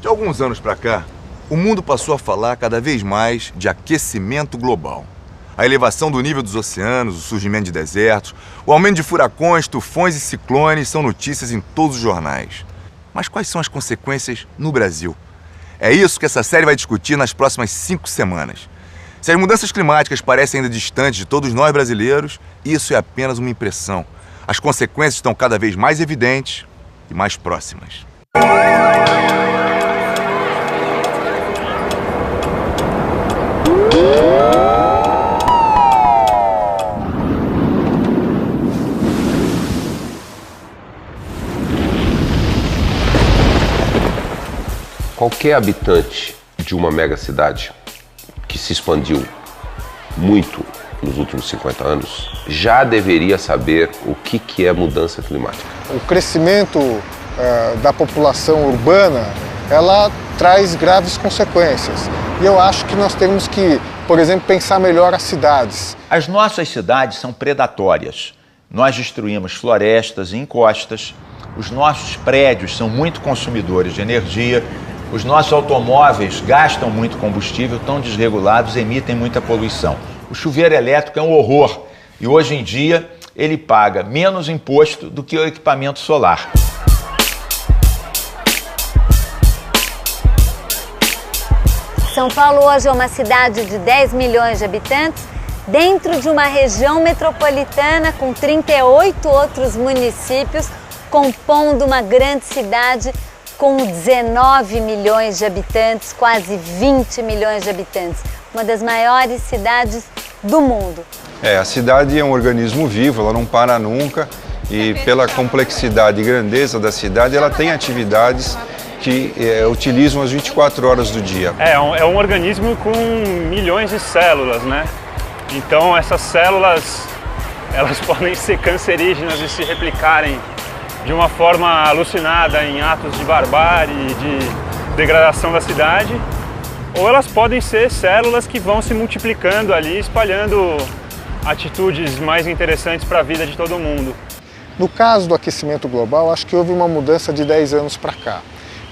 De alguns anos para cá, o mundo passou a falar cada vez mais de aquecimento global. A elevação do nível dos oceanos, o surgimento de desertos, o aumento de furacões, tufões e ciclones são notícias em todos os jornais. Mas quais são as consequências no Brasil? É isso que essa série vai discutir nas próximas 5 semanas. Se as mudanças climáticas parecem ainda distantes de todos nós brasileiros, isso é apenas uma impressão. As consequências estão cada vez mais evidentes e mais próximas. Qualquer habitante de uma megacidade que se expandiu muito nos últimos 50 anos já deveria saber o que é mudança climática. O crescimento da população urbana, ela traz graves consequências. E eu acho que nós temos que, por exemplo, pensar melhor as cidades. As nossas cidades são predatórias. Nós destruímos florestas e encostas, os nossos prédios são muito consumidores de energia, os nossos automóveis gastam muito combustível, estão desregulados, emitem muita poluição. O chuveiro elétrico é um horror e hoje em dia ele paga menos imposto do que o equipamento solar. São Paulo hoje é uma cidade de 10 milhões de habitantes, dentro de uma região metropolitana com 38 outros municípios, compondo uma grande cidade com 19 milhões de habitantes, quase 20 milhões de habitantes. Uma das maiores cidades do mundo. A cidade é um organismo vivo, ela não para nunca e pela complexidade e grandeza da cidade, ela tem atividades que utilizam as 24 horas do dia. É um organismo com milhões de células, né? Então essas células, elas podem ser cancerígenas e se replicarem de uma forma alucinada em atos de barbárie, de degradação da cidade, ou elas podem ser células que vão se multiplicando ali, espalhando atitudes mais interessantes para a vida de todo mundo. No caso do aquecimento global, acho que houve uma mudança de 10 anos para cá.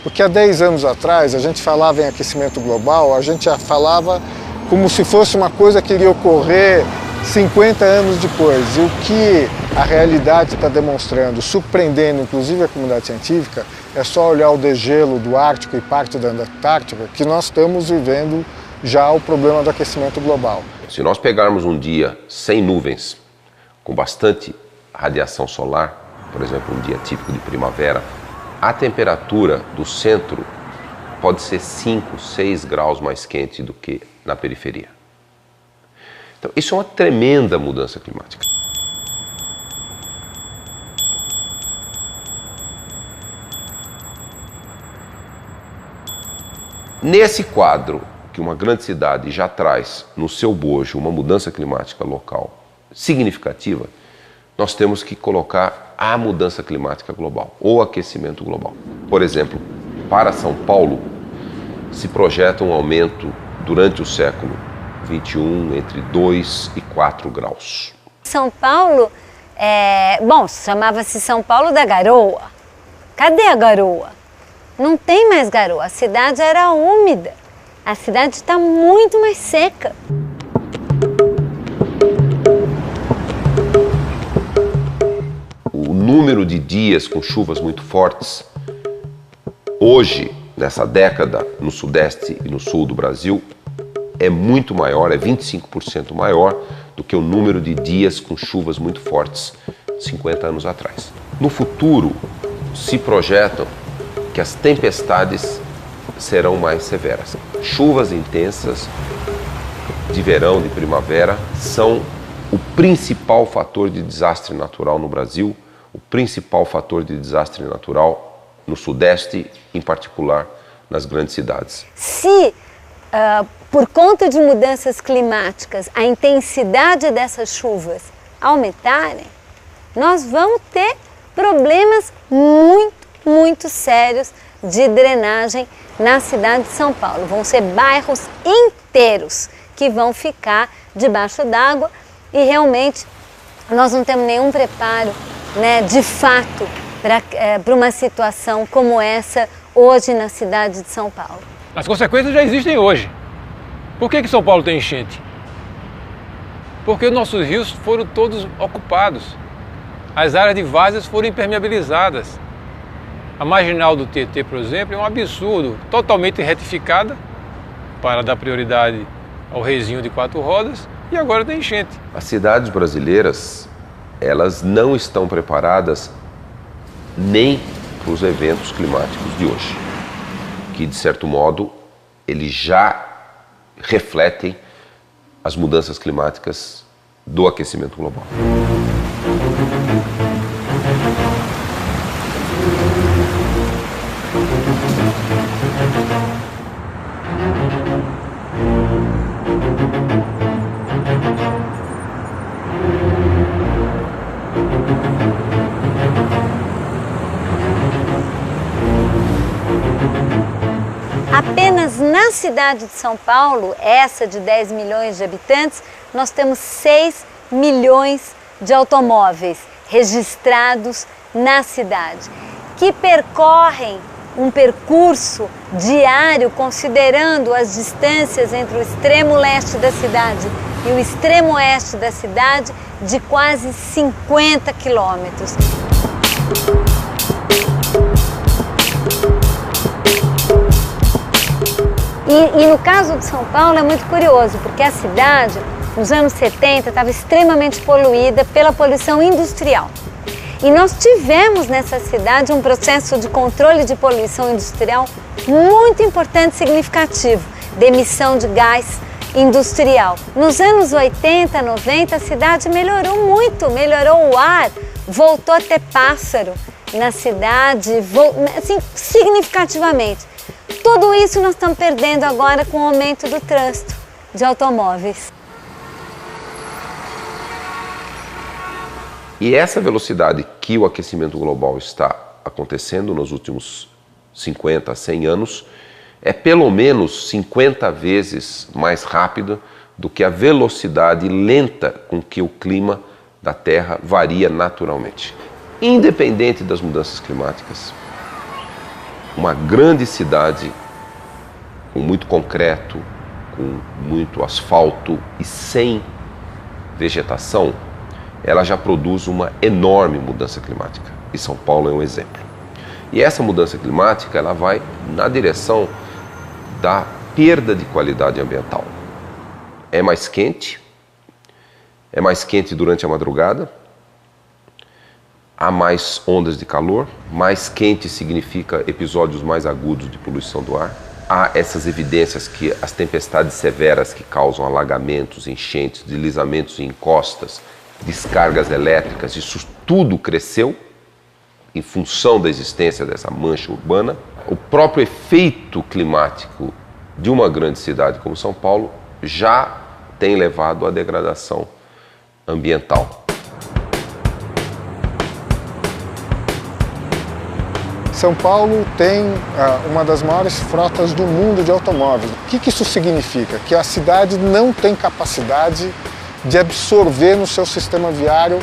Porque há 10 anos atrás, a gente falava em aquecimento global, a gente já falava como se fosse uma coisa que iria ocorrer 50 anos depois. E o que a realidade está demonstrando, surpreendendo inclusive a comunidade científica, é só olhar o degelo do Ártico e parte da Antártica, que nós estamos vivendo já o problema do aquecimento global. Se nós pegarmos um dia sem nuvens, com bastante radiação solar, por exemplo, um dia típico de primavera, a temperatura do centro pode ser 5, 6 graus mais quente do que na periferia. Então, isso é uma tremenda mudança climática. Nesse quadro, que uma grande cidade já traz no seu bojo uma mudança climática local significativa, nós temos que colocar a mudança climática global, ou aquecimento global. Por exemplo, para São Paulo, se projeta um aumento durante o século XXI entre 2 e 4 graus. São Paulo, chamava-se São Paulo da Garoa. Cadê a garoa? Não tem mais garoa, a cidade era úmida. A cidade está muito mais seca. O número de dias com chuvas muito fortes, hoje, nessa década, no sudeste e no sul do Brasil, é muito maior, é 25% maior do que o número de dias com chuvas muito fortes 50 anos atrás. No futuro, se projetam que as tempestades serão mais severas. Chuvas intensas de verão, de primavera, são o principal fator de desastre natural no Brasil, o principal fator de desastre natural no Sudeste, em particular nas grandes cidades. Se, por conta de mudanças climáticas, a intensidade dessas chuvas aumentarem, nós vamos ter problemas muito sérios de drenagem na cidade de São Paulo. Vão ser bairros inteiros que vão ficar debaixo d'água e realmente nós não temos nenhum preparo, de fato, para uma situação como essa hoje na cidade de São Paulo? As consequências já existem hoje. Por que São Paulo tem enchente? Porque nossos rios foram todos ocupados. As áreas de várzeas foram impermeabilizadas. A marginal do Tietê, por exemplo, é um absurdo, totalmente retificada para dar prioridade ao reizinho de 4 rodas e agora tem enchente. As cidades brasileiras, elas não estão preparadas nem para os eventos climáticos de hoje, que de certo modo eles já refletem as mudanças climáticas do aquecimento global. Apenas na cidade de São Paulo, essa de 10 milhões de habitantes, nós temos 6 milhões de automóveis registrados na cidade, que percorrem um percurso diário, considerando as distâncias entre o extremo leste da cidade e o extremo oeste da cidade, de quase 50 quilômetros. E no caso de São Paulo é muito curioso, porque a cidade, nos anos 70, estava extremamente poluída pela poluição industrial. E nós tivemos nessa cidade um processo de controle de poluição industrial muito importante e significativo, de emissão de gás industrial. Nos anos 80, 90, a cidade melhorou muito, melhorou o ar, voltou a ter pássaro na cidade, assim, significativamente. Tudo isso nós estamos perdendo agora com o aumento do trânsito de automóveis. E essa velocidade que o aquecimento global está acontecendo nos últimos 50, 100 anos é pelo menos 50 vezes mais rápida do que a velocidade lenta com que o clima da Terra varia naturalmente. Independente das mudanças climáticas, uma grande cidade com muito concreto, com muito asfalto e sem vegetação, ela já produz uma enorme mudança climática. E São Paulo é um exemplo. E essa mudança climática ela vai na direção da perda de qualidade ambiental. É mais quente durante a madrugada, há mais ondas de calor, mais quente significa episódios mais agudos de poluição do ar. Há essas evidências que as tempestades severas que causam alagamentos, enchentes, deslizamentos em encostas, descargas elétricas, isso tudo cresceu em função da existência dessa mancha urbana. O próprio efeito climático de uma grande cidade como São Paulo já tem levado à degradação ambiental. São Paulo tem uma das maiores frotas do mundo de automóveis. O que isso significa? Que a cidade não tem capacidade de absorver no seu sistema viário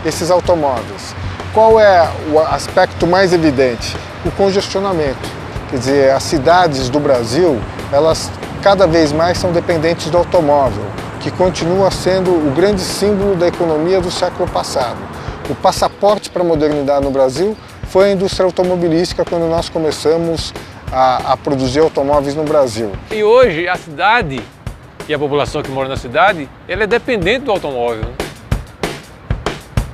esses automóveis. Qual é o aspecto mais evidente? O congestionamento. Quer dizer, as cidades do Brasil, elas cada vez mais são dependentes do automóvel, que continua sendo o grande símbolo da economia do século passado. O passaporte para a modernidade no Brasil foi a indústria automobilística quando nós começamos a produzir automóveis no Brasil. E hoje a cidade e a população que mora na cidade, ela é dependente do automóvel.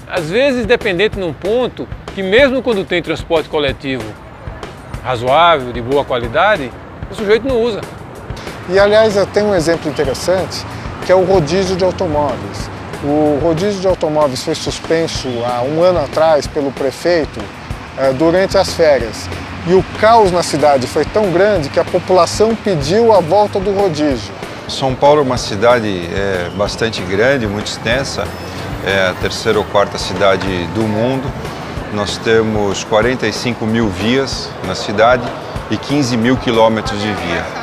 Às vezes dependente num ponto que mesmo quando tem transporte coletivo razoável, de boa qualidade, o sujeito não usa. E aliás, eu tenho um exemplo interessante, que é o rodízio de automóveis. O rodízio de automóveis foi suspenso há um ano atrás pelo prefeito durante as férias. E o caos na cidade foi tão grande que a população pediu a volta do rodízio. São Paulo é uma cidade bastante grande, muito extensa, é a terceira ou quarta cidade do mundo. Nós temos 45 mil vias na cidade e 15 mil quilômetros de via.